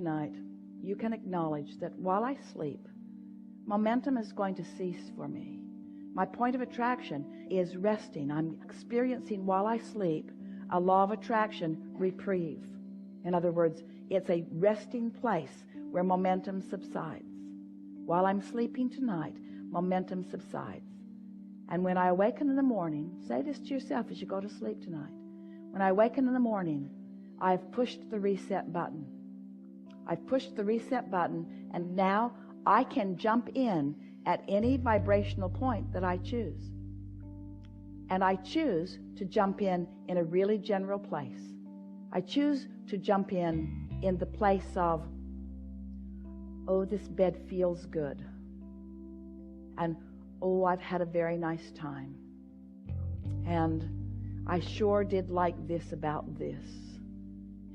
tonight, you can acknowledge that while I sleep, momentum is going to cease for me. My point of attraction is resting. I'm experiencing while I sleep a law of attraction reprieve. In other words, it's a resting place where momentum subsides. While I'm sleeping tonight, momentum subsides. And when I awaken in the morning, say this to yourself as you go to sleep tonight. When I awaken in the morning, I've pushed the reset button. I've pushed the reset button, and now I can jump in at any vibrational point that I choose. And I choose to jump in a really general place. I choose to jump in the place of, oh, this bed feels good. And, oh, I've had a very nice time. And I sure did like this about this.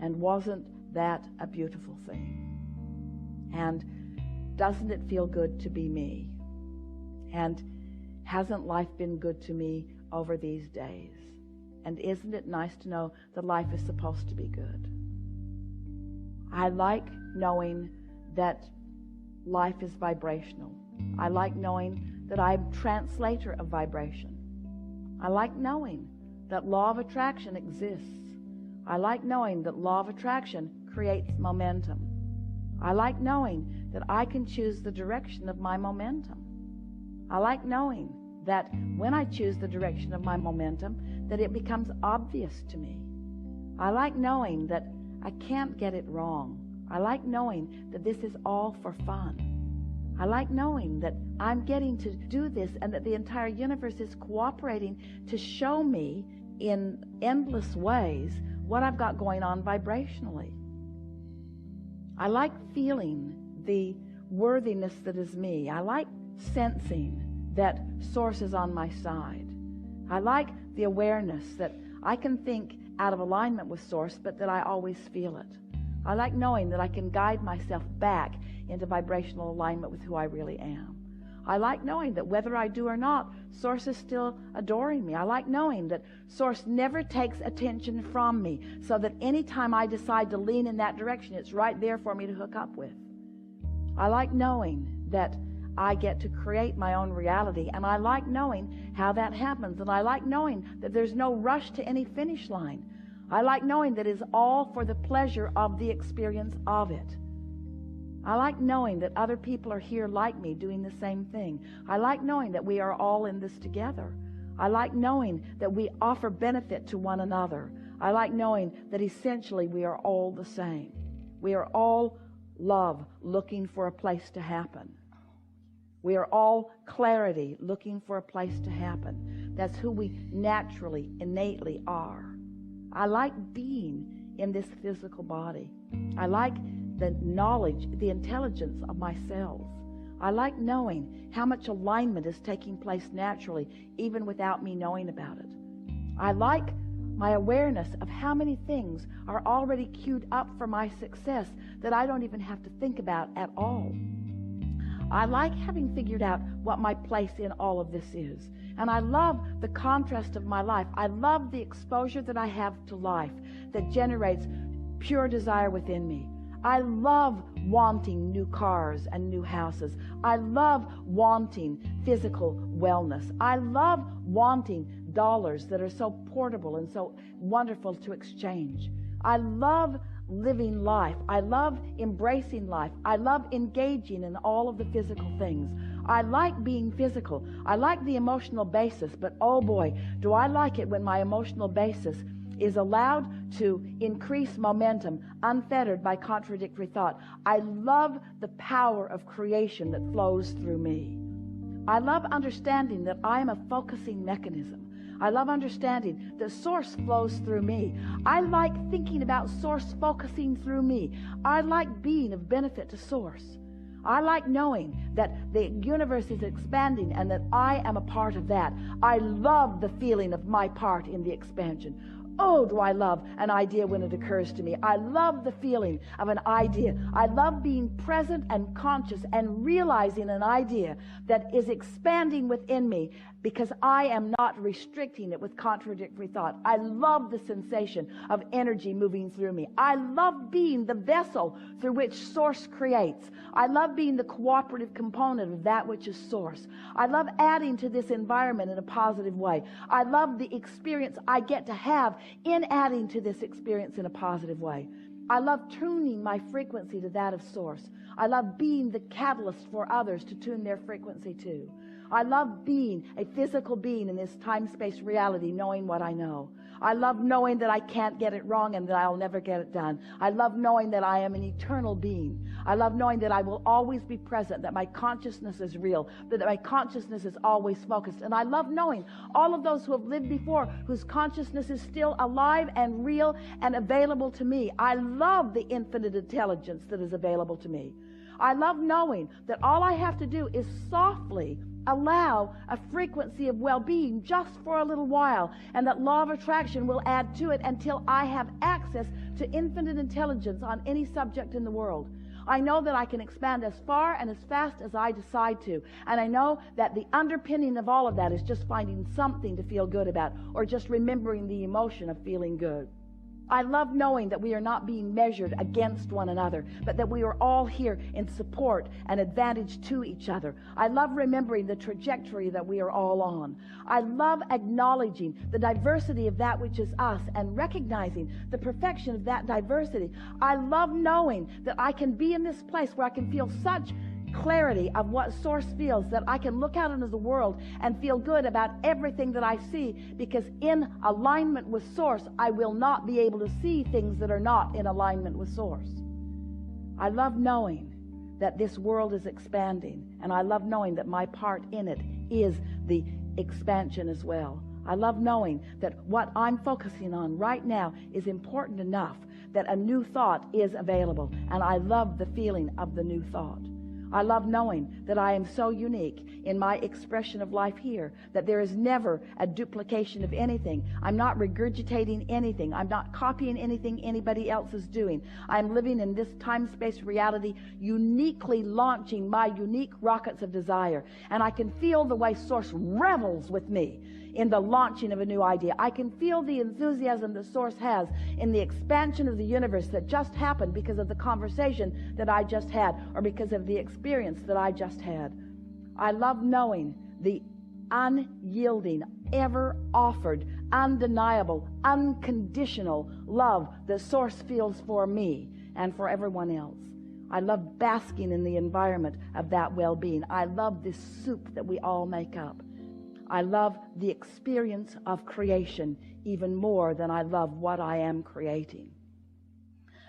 And wasn't that a beautiful thing? And doesn't it feel good to be me? And hasn't life been good to me over these days? And isn't it nice to know that life is supposed to be good? I like knowing that life is vibrational. I like knowing that I'm a translator of vibration. I like knowing that law of attraction exists. I like knowing that law of attraction creates momentum. I like knowing that I can choose the direction of my momentum. I like knowing that when I choose the direction of my momentum, that it becomes obvious to me. I like knowing that I can't get it wrong. I like knowing that this is all for fun. I like knowing that I'm getting to do this and that the entire universe is cooperating to show me in endless ways what I've got going on vibrationally. I like feeling the worthiness that is me. I like sensing that Source is on my side. I like the awareness that I can think out of alignment with Source, but that I always feel it. I like knowing that I can guide myself back into vibrational alignment with who I really am. I like knowing that whether I do or not, Source is still adoring me. I like knowing that Source never takes attention from me, so that anytime I decide to lean in that direction, it's right there for me to hook up with. I like knowing that I get to create my own reality, and I like knowing how that happens, and I like knowing that there's no rush to any finish line. I like knowing that it's all for the pleasure of the experience of it. I like knowing that other people are here like me doing the same thing. I like knowing that we are all in this together. I like knowing that we offer benefit to one another. I like knowing that essentially we are all the same. We are all love looking for a place to happen. We are all clarity looking for a place to happen. That's who we naturally, innately are. I like being in this physical body. I like the knowledge, the intelligence of my cells. I like knowing how much alignment is taking place naturally, even without me knowing about it. I like my awareness of how many things are already queued up for my success that I don't even have to think about at all. I like having figured out what my place in all of this is. And I love the contrast of my life. I love the exposure that I have to life that generates pure desire within me. I love wanting new cars and new houses. I love wanting physical wellness. I love wanting dollars that are so portable and so wonderful to exchange. I love living life. I love embracing life. I love engaging in all of the physical things. I like being physical. I like the emotional basis, but oh boy, do I like it when my emotional basis is allowed to increase momentum, unfettered by contradictory thought. I love the power of creation that flows through me. I love understanding that I am a focusing mechanism. I love understanding that Source flows through me. I like thinking about Source focusing through me. I like being of benefit to Source. I like knowing that the universe is expanding and that I am a part of that. I love the feeling of my part in the expansion. Oh, do I love an idea when it occurs to me. I love the feeling of an idea. I love being present and conscious and realizing an idea that is expanding within me because I am not restricting it with contradictory thought. I love the sensation of energy moving through me. I love being the vessel through which Source creates. I love being the cooperative component of that which is Source. I love adding to this environment in a positive way. I love the experience I get to have in adding to this experience in a positive way. I love tuning my frequency to that of Source. I love being the catalyst for others to tune their frequency to. I love being a physical being in this time-space reality, knowing what I know. I love knowing that I can't get it wrong and that I'll never get it done. I love knowing that I am an eternal being. I love knowing that I will always be present, that my consciousness is real, that my consciousness is always focused. And I love knowing all of those who have lived before, whose consciousness is still alive and real and available to me. I love the infinite intelligence that is available to me. I love knowing that all I have to do is softly allow a frequency of well-being just for a little while, and that law of attraction will add to it until I have access to infinite intelligence on any subject in the world. I know that I can expand as far and as fast as I decide to, and I know that the underpinning of all of that is just finding something to feel good about, or just remembering the emotion of feeling good. I love knowing that we are not being measured against one another, but that we are all here in support and advantage to each other. I love remembering the trajectory that we are all on. I love acknowledging the diversity of that which is us and recognizing the perfection of that diversity. I love knowing that I can be in this place where I can feel such clarity of what Source feels, that I can look out into the world and feel good about everything that I see, because in alignment with Source, I will not be able to see things that are not in alignment with Source. I love knowing that this world is expanding, and I love knowing that my part in it is the expansion as well. I love knowing that what I'm focusing on right now is important enough that a new thought is available, and I love the feeling of the new thought. I love knowing that I am so unique in my expression of life here that there is never a duplication of anything. I'm not regurgitating anything. I'm not copying anything anybody else is doing. I'm living in this time-space reality, uniquely launching my unique rockets of desire. And I can feel the way Source revels with me in the launching of a new idea. I can feel the enthusiasm that Source has in the expansion of the universe that just happened because of the conversation that I just had, or because of the experience that I just had. I love knowing the unyielding, ever offered, undeniable, unconditional love that Source feels for me and for everyone else. I love basking in the environment of that well-being. I love this soup that we all make up. I love the experience of creation even more than I love what I am creating.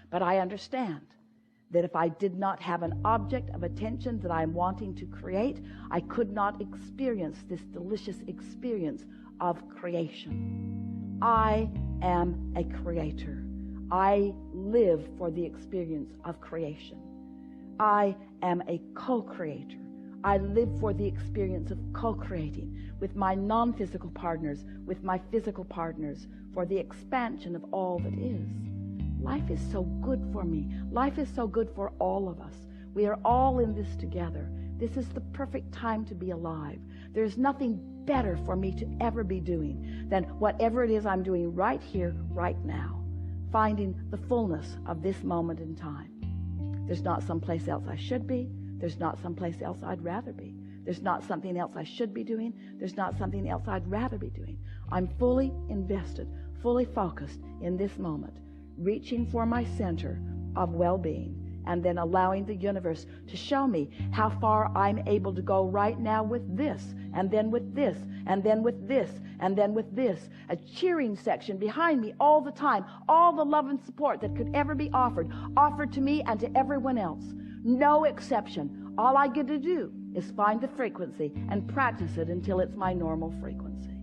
But I understand that if I did not have an object of attention that I am wanting to create, I could not experience this delicious experience of creation. I am a creator. I live for the experience of creation. I am a co-creator. I live for the experience of co-creating with my non-physical partners, with my physical partners, for the expansion of all that is. Life is so good for me. Life is so good for all of us. We are all in this together. This is the perfect time to be alive. There's nothing better for me to ever be doing than whatever it is I'm doing right here, right now, finding the fullness of this moment in time. There's not someplace else I should be. There's not someplace else I'd rather be. There's not something else I should be doing. There's not something else I'd rather be doing. I'm fully invested, fully focused in this moment, reaching for my center of well-being, and then allowing the universe to show me how far I'm able to go right now with this, and then with this, and then with this, and then with this. A cheering section behind me all the time, all the love and support that could ever be offered to me and to everyone else. No exception. All I get to do is find the frequency and practice it until it's my normal frequency.